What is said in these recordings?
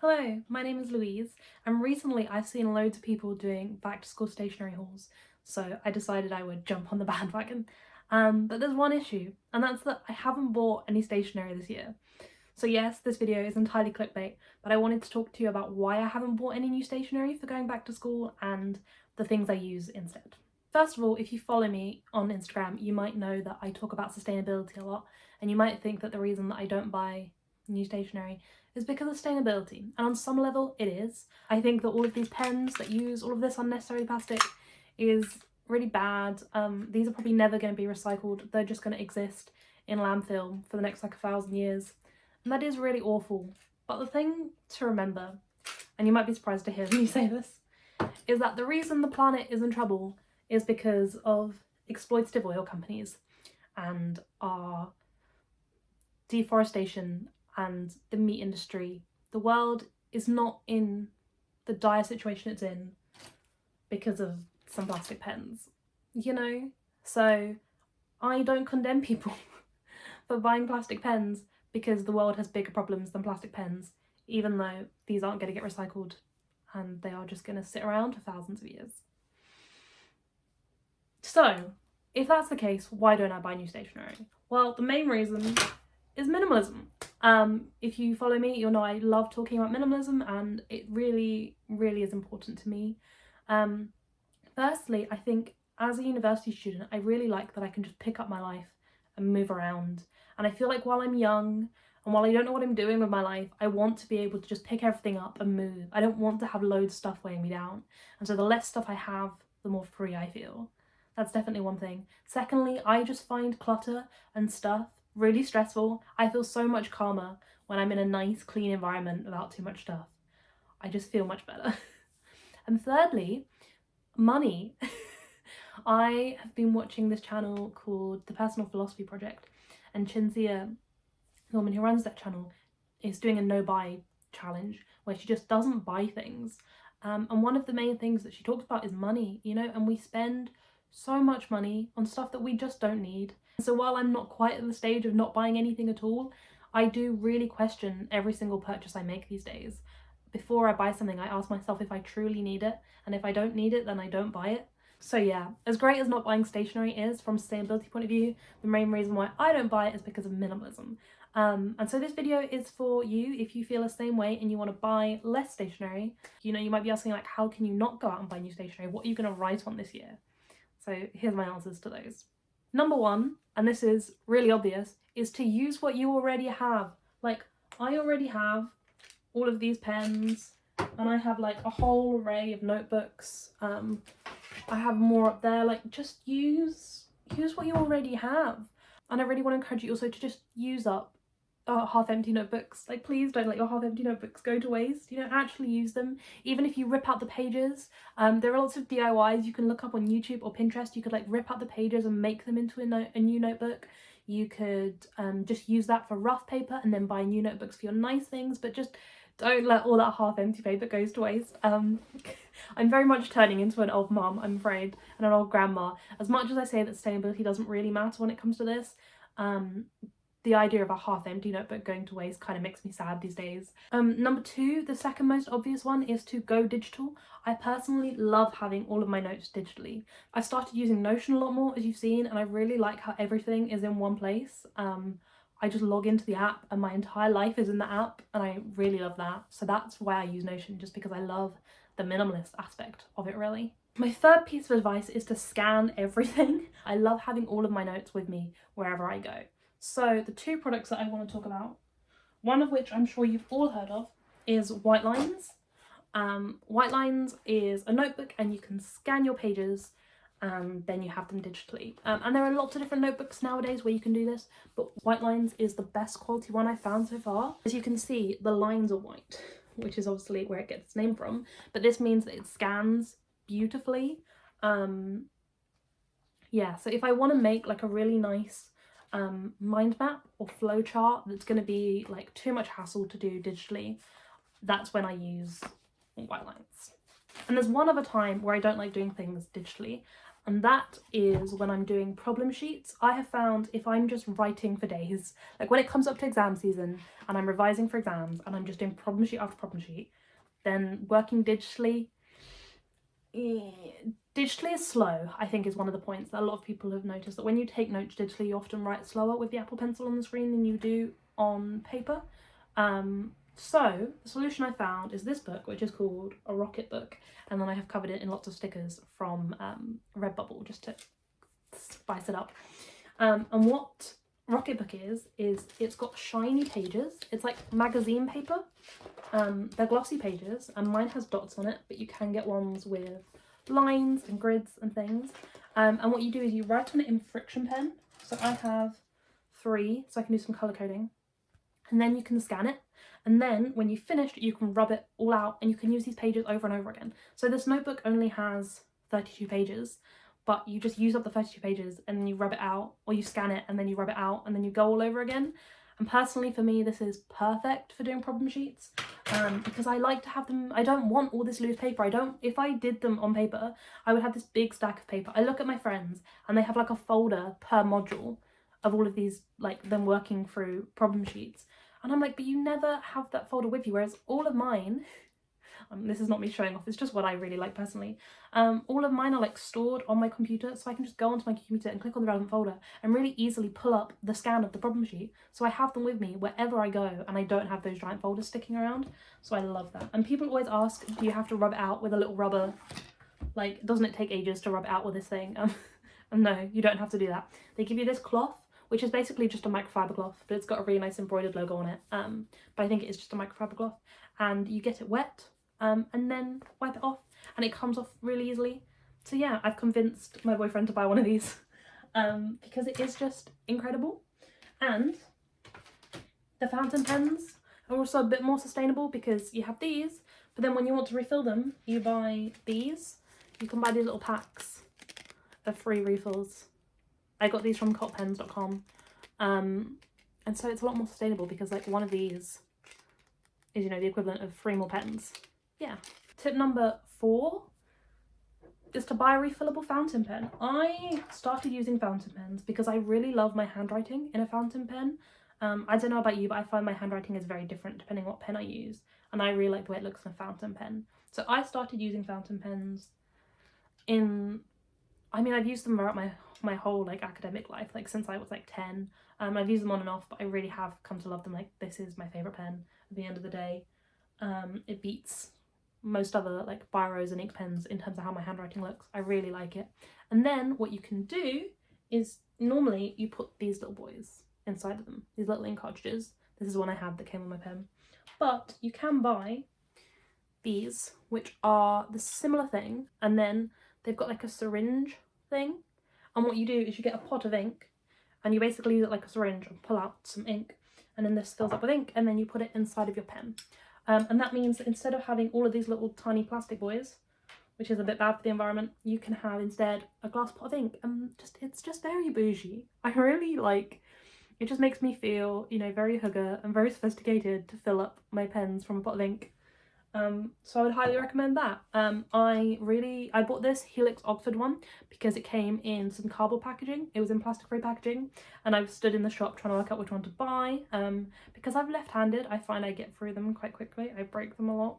Hello, my name is Louise, and recently I've seen loads of people doing back to school stationery hauls, so I decided I would jump on the bandwagon. But there's one issue, and that's that I haven't bought any stationery this year. So yes, this video is entirely clickbait, but I wanted to talk to you about why I haven't bought any new stationery for going back to school and the things I use instead. First of all, if you follow me on Instagram, you might know that I talk about sustainability a lot, and you might think that the reason that I don't buy new stationery is because of sustainability, and on some level it is. I think that all of these pens that use all of this unnecessary plastic is really bad. These are probably never going to be recycled, they're just going to exist in landfill for the next like 1,000 years, and that is really awful. But the thing to remember, and you might be surprised to hear me say this, is that the reason the planet is in trouble is because of exploitative oil companies and our deforestation and the meat industry. The world is not in the dire situation it's in because of some plastic pens, you know? So I don't condemn people for buying plastic pens because the world has bigger problems than plastic pens, even though these aren't going to get recycled and they are just going to sit around for thousands of years. So, if that's the case, why don't I buy new stationery? Well, the main reason is minimalism. If you follow me, you'll know I love talking about minimalism and it really, really is important to me. Firstly, I think as a university student, I really like that I can just pick up my life and move around. And I feel like while I'm young and while I don't know what I'm doing with my life, I want to be able to just pick everything up and move. I don't want to have loads of stuff weighing me down. And so the less stuff I have, the more free I feel. That's definitely one thing. Secondly, I just find clutter and stuff really stressful. I feel so much calmer when I'm in a nice, clean environment without too much stuff. I just feel much better. And thirdly, money. I have been watching this channel called The Personal Philosophy Project, and Chinzia, the woman who runs that channel, is doing a no-buy challenge where she just doesn't buy things. And one of the main things that she talks about is money, you know, and we spend so much money on stuff that we just don't need. So while I'm not quite at the stage of not buying anything at all, I do really question every single purchase I make these days. Before I buy something, I ask myself if I truly need it, and if I don't need it, then I don't buy it. So yeah, as great as not buying stationery is from a sustainability point of view, the main reason why I don't buy it is because of minimalism. And so this video is for you if you feel the same way and you want to buy less stationery. You know, you might be asking like, how can you not go out and buy new stationery? What are you going to write on this year? So here's my answers to those. Number one, and this is really obvious, is to use what you already have. Like, I already have all of these pens, and I have like a whole array of notebooks. I have more up there. Like, just use what you already have. And I really want to encourage you also to just use up half-empty notebooks. Like, please don't let your half-empty notebooks go to waste. You don't actually use them. Even if you rip out the pages, there are lots of DIYs you can look up on YouTube or Pinterest. You could like rip out the pages and make them into a new notebook. You could just use that for rough paper and then buy new notebooks for your nice things, but just don't let all that half-empty paper go to waste. I'm very much turning into an old mum, I'm afraid, and an old grandma. As much as I say that sustainability doesn't really matter when it comes to this, the idea of a half-empty notebook going to waste kind of makes me sad these days. Number two, the second most obvious one, is to go digital. I personally love having all of my notes digitally. I've started using Notion a lot more, as you've seen, and I really like how everything is in one place. I just log into the app and my entire life is in the app, and I really love that. So that's why I use Notion, just because I love the minimalist aspect of it, really. My third piece of advice is to scan everything. I love having all of my notes with me wherever I go. So the two products that I want to talk about, one of which I'm sure you've all heard of, is Whitelines. Whitelines is a notebook and you can scan your pages and then you have them digitally. And there are lots of different notebooks nowadays where you can do this, but Whitelines is the best quality one I've found so far. As you can see, the lines are white, which is obviously where it gets its name from, but this means that it scans beautifully. Yeah, so if I want to make like a really nice mind map or flow chart that's going to be like too much hassle to do digitally, that's when I use Whitelines. And there's one other time where I don't like doing things digitally, And that is when I'm doing problem sheets. I have found if I'm just writing for days, like when it comes up to exam season and I'm revising for exams and I'm just doing problem sheet after problem sheet, then working digitally is slow, I think, is one of the points that a lot of people have noticed, that when you take notes digitally, you often write slower with the Apple Pencil on the screen than you do on paper. So the solution I found is this book, which is called A Rocket Book, and then I have covered it in lots of stickers from Redbubble just to spice it up. And what Rocket Book is it's got shiny pages. It's like magazine paper. They're glossy pages, and mine has dots on it, but you can get ones with lines and grids and things. And what you do is you write on it in Frixion Pen. So I have 3, so I can do some colour coding. And then you can scan it. And then when you've finished, you can rub it all out and you can use these pages over and over again. So this notebook only has 32 pages, but you just use up the 32 pages and then you rub it out, or you scan it and then you rub it out and then you go all over again. And personally for me, this is perfect for doing problem sheets, because I like to have them. I don't want all this loose paper. If I did them on paper, I would have this big stack of paper. I look at my friends and they have like a folder per module of all of these, like them working through problem sheets. And I'm like, but you never have that folder with you, whereas all of mine, this is not me showing off, it's just what I really like personally, all of mine are like stored on my computer, so I can just go onto my computer and click on the relevant folder and really easily pull up the scan of the problem sheet. So I have them with me wherever I go and I don't have those giant folders sticking around. So I love that. And people always ask, do you have to rub it out with a little rubber? Like, doesn't it take ages to rub it out with this thing? And no, you don't have to do that. They give you this cloth, which is basically just a microfiber cloth, but it's got a really nice embroidered logo on it. But I think it is just a microfiber cloth. And you get it wet, and then wipe it off, and it comes off really easily. So yeah, I've convinced my boyfriend to buy one of these, because it is just incredible. And the fountain pens are also a bit more sustainable because you have these, but then when you want to refill them, you buy these. You can buy these little packs of free refills. I got these from cotpens.com, and so it's a lot more sustainable because like one of these is, you know, the equivalent of 3 more pens. Yeah. Tip number 4 is to buy a refillable fountain pen. I started using fountain pens because I really love my handwriting in a fountain pen. I don't know about you, but I find my handwriting is very different depending on what pen I use, and I really like the way it looks in a fountain pen. So I started using fountain pens I've used them throughout my whole like academic life, like since I was like 10. I've used them on and off, but I really have come to love them. Like, this is my favourite pen at the end of the day. It beats most other like biros and ink pens in terms of how my handwriting looks. I really like it. And then what you can do is, normally you put these little boys inside of them, these little ink cartridges. This is one I had that came on my pen. But you can buy these, which are the similar thing, and then they've got like a syringe thing, and what you do is you get a pot of ink and you basically use it like a syringe and pull out some ink, and then this fills up with ink, and then you put it inside of your pen. And that means that instead of having all of these little tiny plastic boys, which is a bit bad for the environment, you can have instead a glass pot of ink, and it's just very bougie. I really like, it just makes me feel, you know, very hugger and very sophisticated to fill up my pens from a pot of ink. So I would highly recommend that. I bought this Helix Oxford one because it came in some cardboard packaging. It was in plastic free packaging, and I've stood in the shop trying to work out which one to buy. Because I'm left-handed, I find I get through them quite quickly. I break them a lot,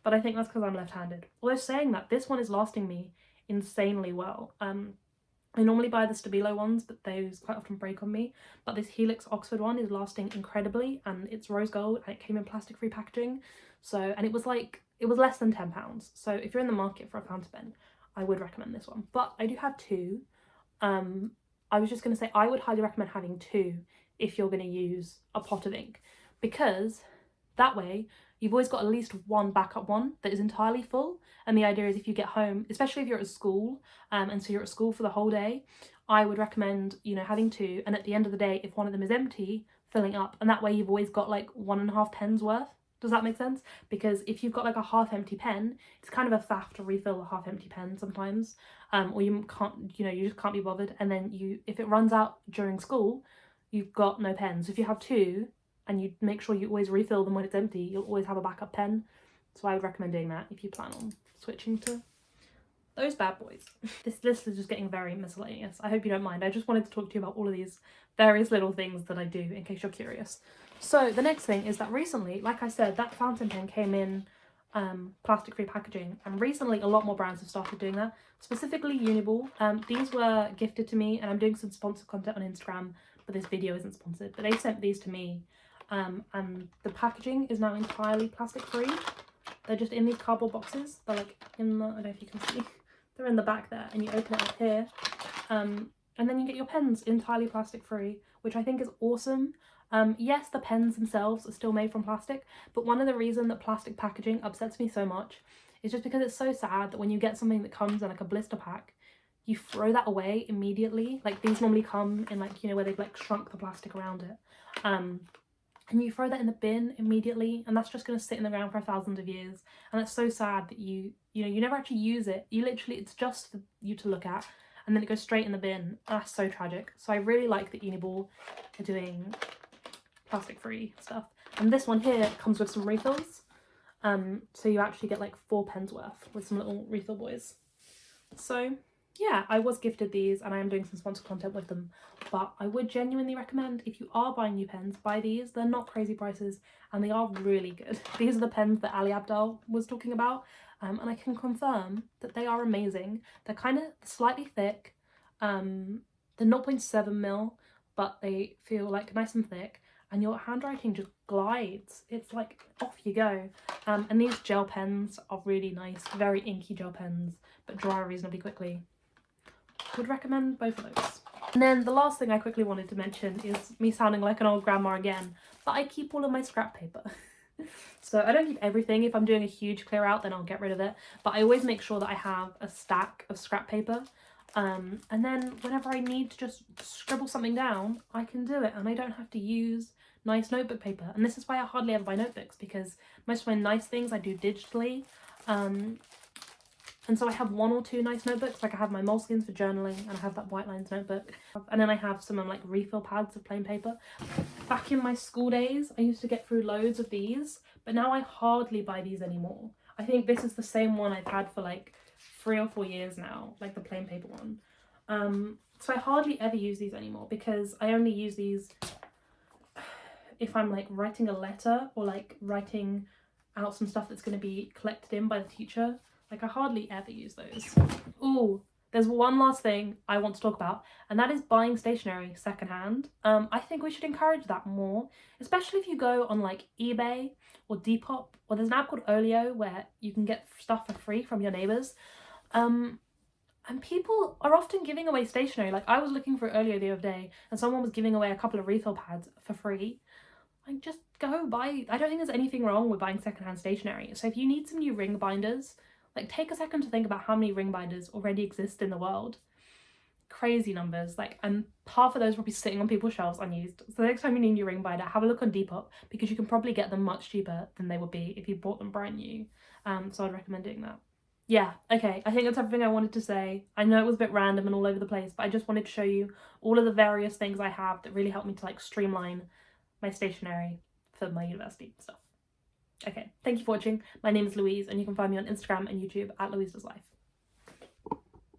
but I think that's because I'm left-handed. Although saying that, this one is lasting me insanely well. I normally buy the Stabilo ones, but those quite often break on me. But this Helix Oxford one is lasting incredibly, and it's rose gold, and it came in plastic free packaging. So, and it was less than £10. So if you're in the market for a fountain pen, I would recommend this one. But I do have 2. I was just going to say, I would highly recommend having 2 if you're going to use a pot of ink, because that way you've always got at least one backup one that is entirely full. And the idea is, if you get home, especially if you're at school, and so you're at school for the whole day, I would recommend, you know, having 2, and at the end of the day, if one of them is empty, filling up, and that way you've always got like 1.5 pens worth. Does that make sense? Because if you've got like a half empty pen, it's kind of a faff to refill a half empty pen sometimes, or you can't, you know, you just can't be bothered. And then if it runs out during school, you've got no pens. If you have 2 and you make sure you always refill them when it's empty, you'll always have a backup pen. So I would recommend doing that if you plan on switching to those bad boys. This list is just getting very miscellaneous. I hope you don't mind. I just wanted to talk to you about all of these various little things that I do in case you're curious. So the next thing is that recently, like I said, that fountain pen came in plastic-free packaging, and recently a lot more brands have started doing that, specifically Uniball. These were gifted to me, and I'm doing some sponsored content on Instagram, but this video isn't sponsored, but they sent these to me, and the packaging is now entirely plastic-free. They're just in these cardboard boxes. They're like in the, I don't know if you can see, they're in the back there, and you open it up here, and then you get your pens entirely plastic-free, which I think is awesome. Yes, the pens themselves are still made from plastic, but one of the reasons that plastic packaging upsets me so much is just because it's so sad that when you get something that comes in like a blister pack, you throw that away immediately. Like these normally come in like, you know, where they've like shrunk the plastic around it. And you throw that in the bin immediately, and that's just going to sit in the ground for thousands of years. And it's so sad that you never actually use it. You literally, it's just for you to look at, and then it goes straight in the bin. That's so tragic. So I really like that Uniball are doing plastic-free stuff. And this one here comes with some refills. So you actually get like 4 pens worth with some little refill boys. So yeah, I was gifted these, and I am doing some sponsored content with them, but I would genuinely recommend, if you are buying new pens, buy these. They're not crazy prices, and they are really good. These are the pens that Ali Abdaal was talking about, and I can confirm that they are amazing. They're kind of slightly thick. They're 0.7mm, but they feel like nice and thick, and your handwriting just glides. It's like off you go. And these gel pens are really nice, very inky gel pens, but dry reasonably quickly. Would recommend both of those. And then the last thing I quickly wanted to mention is me sounding like an old grandma again, but I keep all of my scrap paper. So I don't keep everything. If I'm doing a huge clear out, then I'll get rid of it, but I always make sure that I have a stack of scrap paper, and then whenever I need to just scribble something down, I can do it, and I don't have to use nice notebook paper. And this is why I hardly ever buy notebooks, because most of my nice things I do digitally. And so I have 1 or 2 nice notebooks. Like I have my Moleskines for journaling, and I have that Whitelines notebook. And then I have some like refill pads of plain paper. Back in my school days, I used to get through loads of these, but now I hardly buy these anymore. I think this is the same one I've had for like 3 or 4 years now, like the plain paper one. So I hardly ever use these anymore, because I only use these if I'm like writing a letter, or like writing out some stuff that's going to be collected in by the teacher. Like I hardly ever use those. Ooh, there's one last thing I want to talk about, and that is buying stationery secondhand. I think we should encourage that more, especially if you go on like eBay or Depop, or there's an app called Olio where you can get stuff for free from your neighbours. And people are often giving away stationery. Like I was looking for Olio the other day, and someone was giving away a couple of refill pads for free. Like just go buy. I don't think there's anything wrong with buying secondhand stationery. So if you need some new ring binders, like take a second to think about how many ring binders already exist in the world. Crazy numbers. Like, and half of those will be sitting on people's shelves unused. So the next time you need a new ring binder, have a look on Depop, because you can probably get them much cheaper than they would be if you bought them brand new. So I'd recommend doing that. Yeah, okay, I think that's everything I wanted to say. I know it was a bit random and all over the place, but I just wanted to show you all of the various things I have that really help me to like streamline my stationery for my university stuff. Okay, thank you for watching. My name is Louise, and you can find me on Instagram and YouTube at Louise Does Life.